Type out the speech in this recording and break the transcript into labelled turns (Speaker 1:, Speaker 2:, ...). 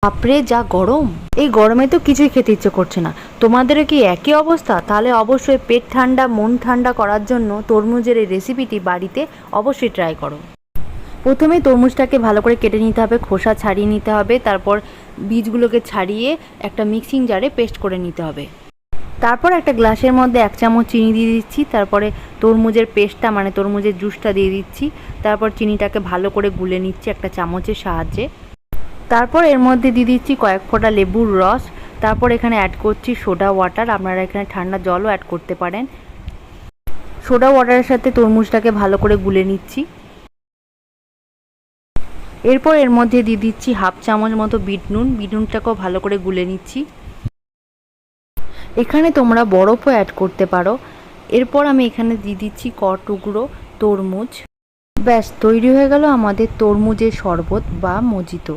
Speaker 1: বাপরে যা গরম! এই গরমে তো কিছুই খেতে ইচ্ছে করছে না। তোমাদেরও কি একই অবস্থা? তাহলে অবশ্যই পেট ঠান্ডা মন ঠান্ডা করার জন্য তরমুজের এই রেসিপিটি বাড়িতে অবশ্যই ট্রাই করো। প্রথমে তরমুজটাকে ভালো করে কেটে নিতে হবে, খোসা ছাড়িয়ে নিতে হবে, তারপর বীজগুলোকে ছাড়িয়ে একটা মিক্সিং জারে পেস্ট করে নিতে হবে। তারপর একটা গ্লাসের মধ্যে 1 চামচ চিনি দিয়ে দিচ্ছি, তারপরে তরমুজের পেস্টটা মানে তরমুজের জুসটা দিয়ে দিচ্ছি, তারপর চিনিটাকে ভালো করে গুলে নিচ্ছি একটা চামচের সাহায্যে। তারপর এর মধ্যে দিয়ে দিচ্ছি কয়েক ফোঁটা লেবুর রস, তারপর এখানে অ্যাড করছি সোডা ওয়াটার, আপনারা এখানে ঠান্ডা জলও অ্যাড করতে পারেন। সোডা ওয়াটারের সাথে তরমুজটাকে ভালো করে গুলে নিচ্ছি। এরপর এর মধ্যে দিয়ে দিচ্ছি 1/2 চামচ মতো বিট নুন, বিট নুনটাকেও ভালো করে গুলে নিচ্ছি। এখানে তোমরা বরফও অ্যাড করতে পারো। এরপর আমি এখানে দিয়ে দিচ্ছি টুকরো তরমুজ। ব্যাস তৈরি হয়ে গেল আমাদের তরমুজের শরবত বা মজিতো।